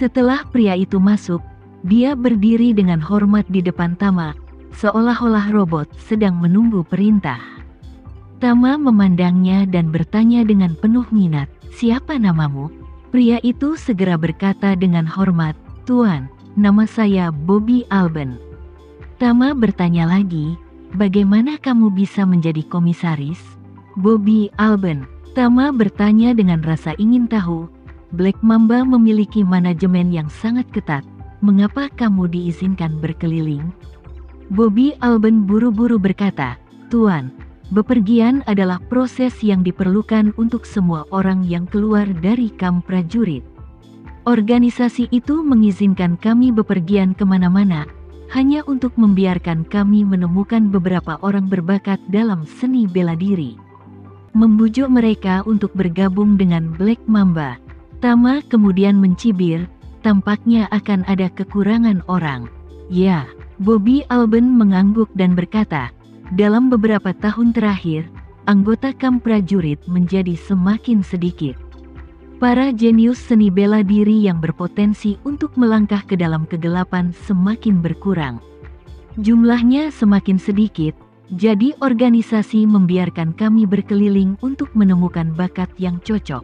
Setelah pria itu masuk, dia berdiri dengan hormat di depan Tama, seolah-olah robot sedang menunggu perintah. Tama memandangnya dan bertanya dengan penuh minat, "Siapa namamu?" Pria itu segera berkata dengan hormat, "Tuan, nama saya Bobby Alben." Tama bertanya lagi, "Bagaimana kamu bisa menjadi komisaris?" "Bobby Alben." Tama bertanya dengan rasa ingin tahu. "Black Mamba memiliki manajemen yang sangat ketat. Mengapa kamu diizinkan berkeliling?" Bobby Alben buru-buru berkata, "Tuan, bepergian adalah proses yang diperlukan untuk semua orang yang keluar dari kamp prajurit. Organisasi itu mengizinkan kami bepergian kemana-mana, hanya untuk membiarkan kami menemukan beberapa orang berbakat dalam seni bela diri. Membujuk mereka untuk bergabung dengan Black Mamba." Tama kemudian mencibir, "Tampaknya akan ada kekurangan orang." "Ya." Bobby Alben mengangguk dan berkata, "Dalam beberapa tahun terakhir, anggota kamp prajurit menjadi semakin sedikit. Para jenius seni bela diri yang berpotensi untuk melangkah ke dalam kegelapan semakin berkurang. Jumlahnya semakin sedikit, jadi organisasi membiarkan kami berkeliling untuk menemukan bakat yang cocok."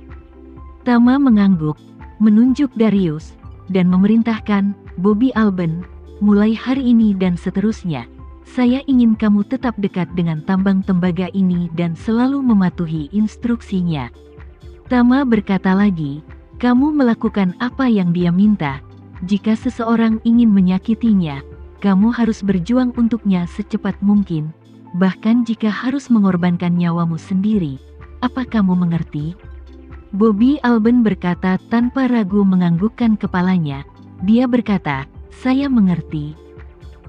Tama mengangguk, menunjuk Darius, dan memerintahkan, "Bobby Alben, mulai hari ini dan seterusnya, saya ingin kamu tetap dekat dengan tambang tembaga ini dan selalu mematuhi instruksinya." Tama berkata lagi, "Kamu melakukan apa yang dia minta. Jika seseorang ingin menyakitinya, kamu harus berjuang untuknya secepat mungkin, bahkan jika harus mengorbankan nyawamu sendiri. Apa kamu mengerti?" Bobby Alben berkata tanpa ragu menganggukkan kepalanya. Dia berkata, "Saya mengerti."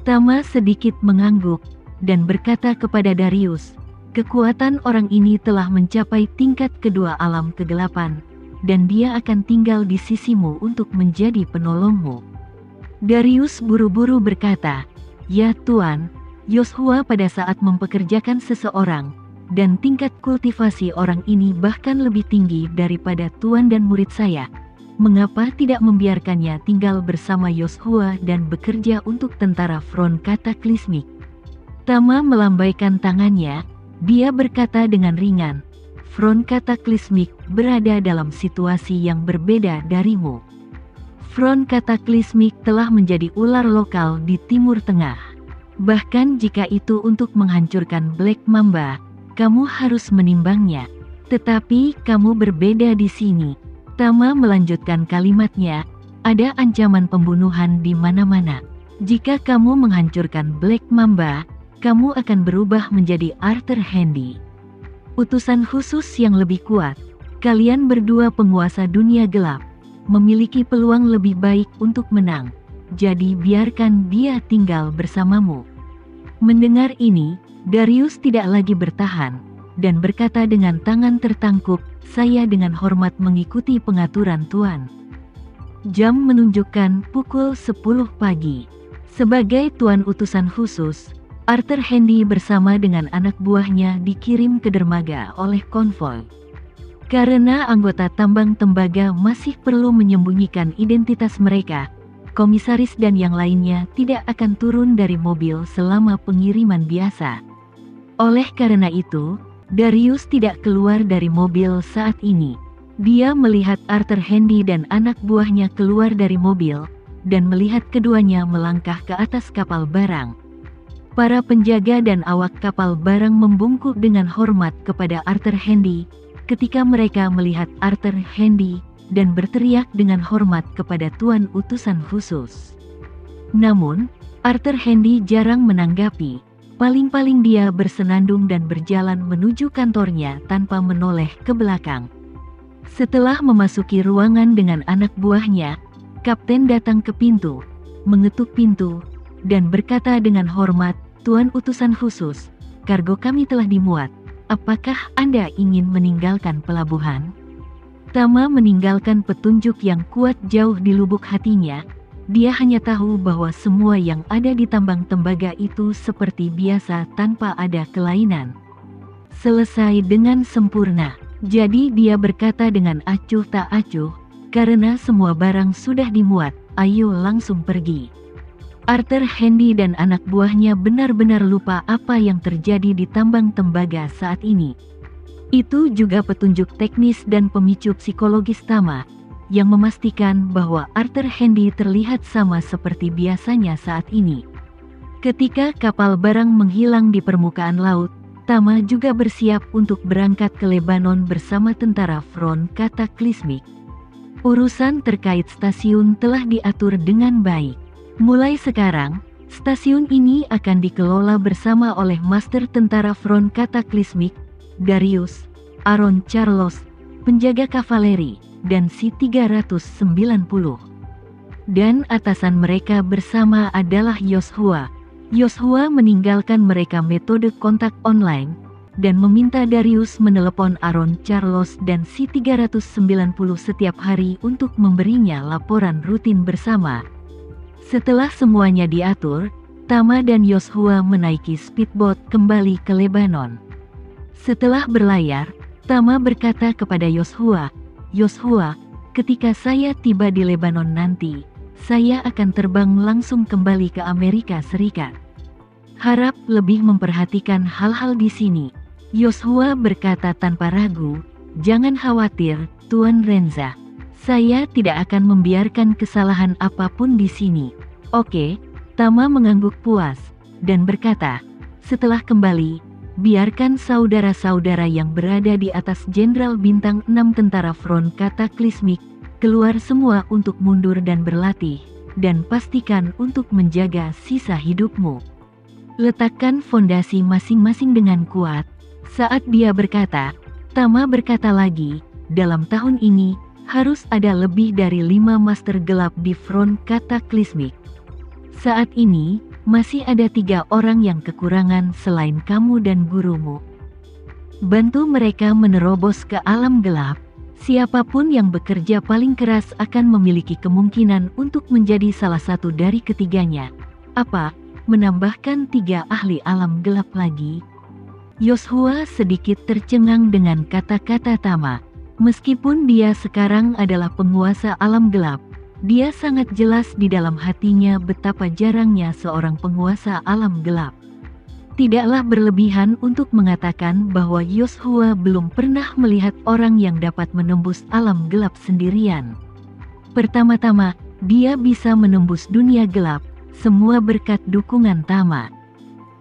Tama sedikit mengangguk, dan berkata kepada Darius, "Kekuatan orang ini telah mencapai tingkat kedua alam kegelapan, dan dia akan tinggal di sisimu untuk menjadi penolongmu." Darius buru-buru berkata, "Ya Tuan, Yoshua pada saat mempekerjakan seseorang, dan tingkat kultivasi orang ini bahkan lebih tinggi daripada Tuan dan murid saya. Mengapa tidak membiarkannya tinggal bersama Yoshua dan bekerja untuk tentara Front Kataklismik?" Tama melambaikan tangannya, dia berkata dengan ringan, "Front Kataklismik berada dalam situasi yang berbeda darimu. Front Kataklismik telah menjadi ular lokal di Timur Tengah. Bahkan jika itu untuk menghancurkan Black Mamba, kamu harus menimbangnya. Tetapi kamu berbeda di sini." Tama melanjutkan kalimatnya, "Ada ancaman pembunuhan di mana-mana. Jika kamu menghancurkan Black Mamba, kamu akan berubah menjadi Arthur Handy, utusan khusus yang lebih kuat. Kalian berdua penguasa dunia gelap, memiliki peluang lebih baik untuk menang. Jadi biarkan dia tinggal bersamamu." Mendengar ini, Darius tidak lagi bertahan, dan berkata dengan tangan tertangkup, "Saya dengan hormat mengikuti pengaturan Tuan." Jam menunjukkan pukul 10 pagi. Sebagai tuan utusan khusus, Arthur Handy bersama dengan anak buahnya dikirim ke dermaga oleh konvoi. Karena anggota tambang tembaga masih perlu menyembunyikan identitas mereka, komisaris dan yang lainnya tidak akan turun dari mobil selama pengiriman biasa. Oleh karena itu, Darius tidak keluar dari mobil saat ini. Dia melihat Arthur Handy dan anak buahnya keluar dari mobil, dan melihat keduanya melangkah ke atas kapal barang. Para penjaga dan awak kapal barang membungkuk dengan hormat kepada Arthur Handy ketika mereka melihat Arthur Handy, dan berteriak dengan hormat kepada tuan utusan khusus. Namun, Arthur Handy jarang menanggapi. Paling-paling dia bersenandung dan berjalan menuju kantornya tanpa menoleh ke belakang. Setelah memasuki ruangan dengan anak buahnya, kapten datang ke pintu, mengetuk pintu, dan berkata dengan hormat, "Tuan utusan khusus, kargo kami telah dimuat. Apakah Anda ingin meninggalkan pelabuhan?" Tama meninggalkan petunjuk yang kuat jauh di lubuk hatinya. Dia hanya tahu bahwa semua yang ada di tambang tembaga itu seperti biasa tanpa ada kelainan. Selesai dengan sempurna. Jadi dia berkata dengan acuh tak acuh, karena semua barang sudah dimuat, ayo langsung pergi. Arthur Handy dan anak buahnya benar-benar lupa apa yang terjadi di tambang tembaga saat ini. Itu juga petunjuk teknis dan pemicu psikologis Tama, yang memastikan bahwa Arthur Handy terlihat sama seperti biasanya saat ini. Ketika kapal barang menghilang di permukaan laut, Tama juga bersiap untuk berangkat ke Lebanon bersama tentara Front Cataclysmic. Urusan terkait stasiun telah diatur dengan baik. Mulai sekarang, stasiun ini akan dikelola bersama oleh Master Tentara Front Cataclysmic, Darius, Aaron Charles, penjaga kavaleri, dan C-390. Dan atasan mereka bersama adalah Yoshua. Yoshua meninggalkan mereka metode kontak online, dan meminta Darius menelepon Aaron Charles dan C-390 setiap hari untuk memberinya laporan rutin bersama. Setelah semuanya diatur, Tama dan Yoshua menaiki speedboat kembali ke Lebanon. Setelah berlayar, Tama berkata kepada Yoshua, "Yoshua, ketika saya tiba di Lebanon nanti, saya akan terbang langsung kembali ke Amerika Serikat. Harap lebih memperhatikan hal-hal di sini." Yoshua berkata tanpa ragu, "Jangan khawatir, Tuan Renza. Saya tidak akan membiarkan kesalahan apapun di sini." "Oke." Tama mengangguk puas, dan berkata, "Setelah kembali, biarkan saudara-saudara yang berada di atas Jenderal Bintang 6 Tentara Front Cataclysmic keluar semua untuk mundur dan berlatih, dan pastikan untuk menjaga sisa hidupmu. Letakkan fondasi masing-masing dengan kuat." Saat dia berkata, Tama berkata lagi, "Dalam tahun ini, harus ada lebih dari 5 master gelap di Front Cataclysmic. Saat ini, masih ada 3 orang yang kekurangan selain kamu dan gurumu. Bantu mereka menerobos ke alam gelap. Siapapun yang bekerja paling keras akan memiliki kemungkinan untuk menjadi salah satu dari ketiganya." "Apa? Menambahkan 3 ahli alam gelap lagi?" Yoshua sedikit tercengang dengan kata-kata Tama. Meskipun dia sekarang adalah penguasa alam gelap, dia sangat jelas di dalam hatinya betapa jarangnya seorang penguasa alam gelap. Tidaklah berlebihan untuk mengatakan bahwa Yoshua belum pernah melihat orang yang dapat menembus alam gelap sendirian. Pertama-tama, dia bisa menembus dunia gelap, semua berkat dukungan Tama.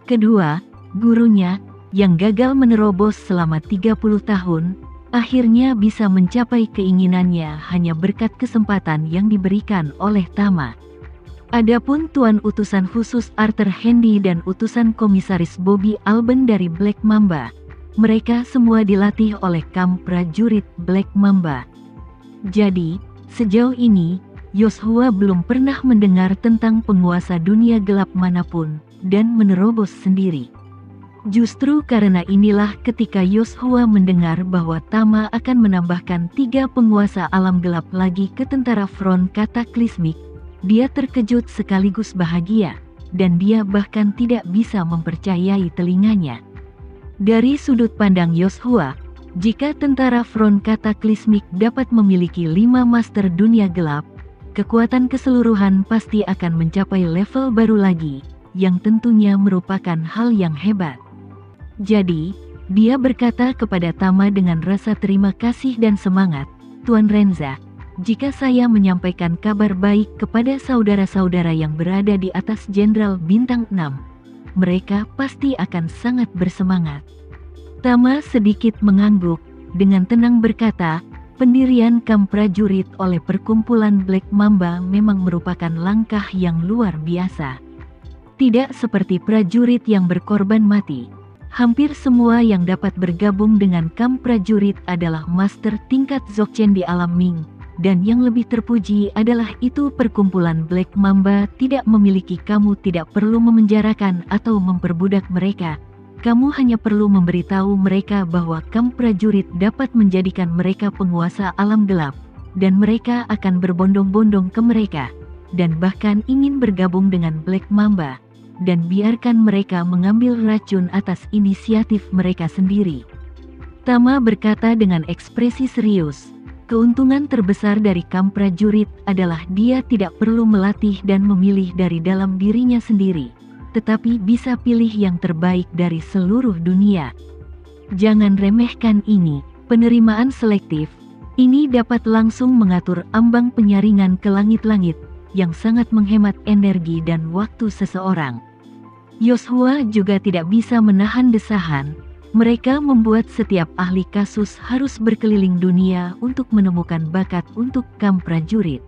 Kedua, gurunya, yang gagal menerobos selama 30 tahun, akhirnya bisa mencapai keinginannya hanya berkat kesempatan yang diberikan oleh Tama. Adapun Tuan Utusan Khusus Arthur Handy dan Utusan Komisaris Bobby Alban dari Black Mamba, mereka semua dilatih oleh kamp prajurit Black Mamba. Jadi, sejauh ini, Yoshua belum pernah mendengar tentang penguasa dunia gelap manapun, dan menerobos sendiri. Justru karena inilah ketika Yoshua mendengar bahwa Tama akan menambahkan 3 penguasa alam gelap lagi ke tentara Front Cataclysmic, dia terkejut sekaligus bahagia, dan dia bahkan tidak bisa mempercayai telinganya. Dari sudut pandang Yoshua, jika tentara Front Cataclysmic dapat memiliki 5 master dunia gelap, kekuatan keseluruhan pasti akan mencapai level baru lagi, yang tentunya merupakan hal yang hebat. Jadi, dia berkata kepada Tama dengan rasa terima kasih dan semangat, "Tuan Renza, jika saya menyampaikan kabar baik kepada saudara-saudara yang berada di atas Jenderal Bintang 6, mereka pasti akan sangat bersemangat." Tama sedikit mengangguk, dengan tenang berkata, "Pendirian kamp prajurit oleh perkumpulan Black Mamba memang merupakan langkah yang luar biasa. Tidak seperti prajurit yang berkorban mati. Hampir semua yang dapat bergabung dengan kamp prajurit adalah master tingkat Dzogchen di alam Ming, dan yang lebih terpuji adalah itu perkumpulan Black Mamba tidak memiliki. Kamu tidak perlu memenjarakan atau memperbudak mereka. Kamu hanya perlu memberitahu mereka bahwa kamp prajurit dapat menjadikan mereka penguasa alam gelap, dan mereka akan berbondong-bondong ke mereka, dan bahkan ingin bergabung dengan Black Mamba. Dan biarkan mereka mengambil racun atas inisiatif mereka sendiri." Tama berkata dengan ekspresi serius, Keuntungan terbesar dari kam prajurit adalah dia tidak perlu melatih dan memilih dari dalam dirinya sendiri, tetapi bisa pilih yang terbaik dari seluruh dunia. Jangan remehkan ini. Penerimaan selektif ini dapat langsung mengatur ambang penyaringan ke langit-langit, yang sangat menghemat energi dan waktu seseorang. Yosua juga tidak bisa menahan desahan. Mereka membuat setiap ahli kasus harus berkeliling dunia untuk menemukan bakat untuk kam prajurit.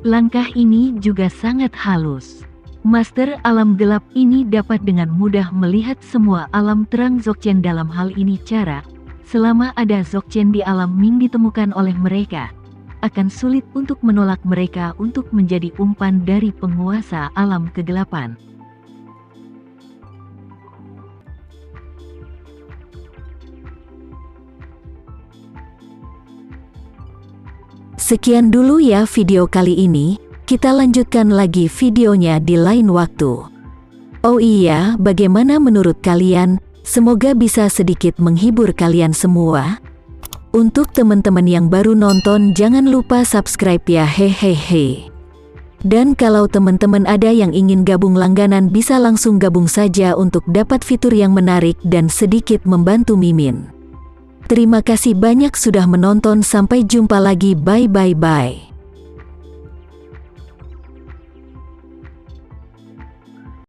Langkah ini juga sangat halus. Master alam gelap ini dapat dengan mudah melihat semua alam terang Dzogchen. Dalam hal ini cara, selama ada Dzogchen di alam Ming ditemukan oleh mereka, akan sulit untuk menolak mereka untuk menjadi umpan dari penguasa alam kegelapan. Sekian dulu ya video kali ini, kita lanjutkan lagi videonya di lain waktu. Oh iya, bagaimana menurut kalian? Semoga bisa sedikit menghibur kalian semua. Untuk teman-teman yang baru nonton, jangan lupa subscribe ya, hehehe. Dan kalau teman-teman ada yang ingin gabung langganan, bisa langsung gabung saja untuk dapat fitur yang menarik dan sedikit membantu Mimin. Terima kasih banyak sudah menonton, sampai jumpa lagi, bye.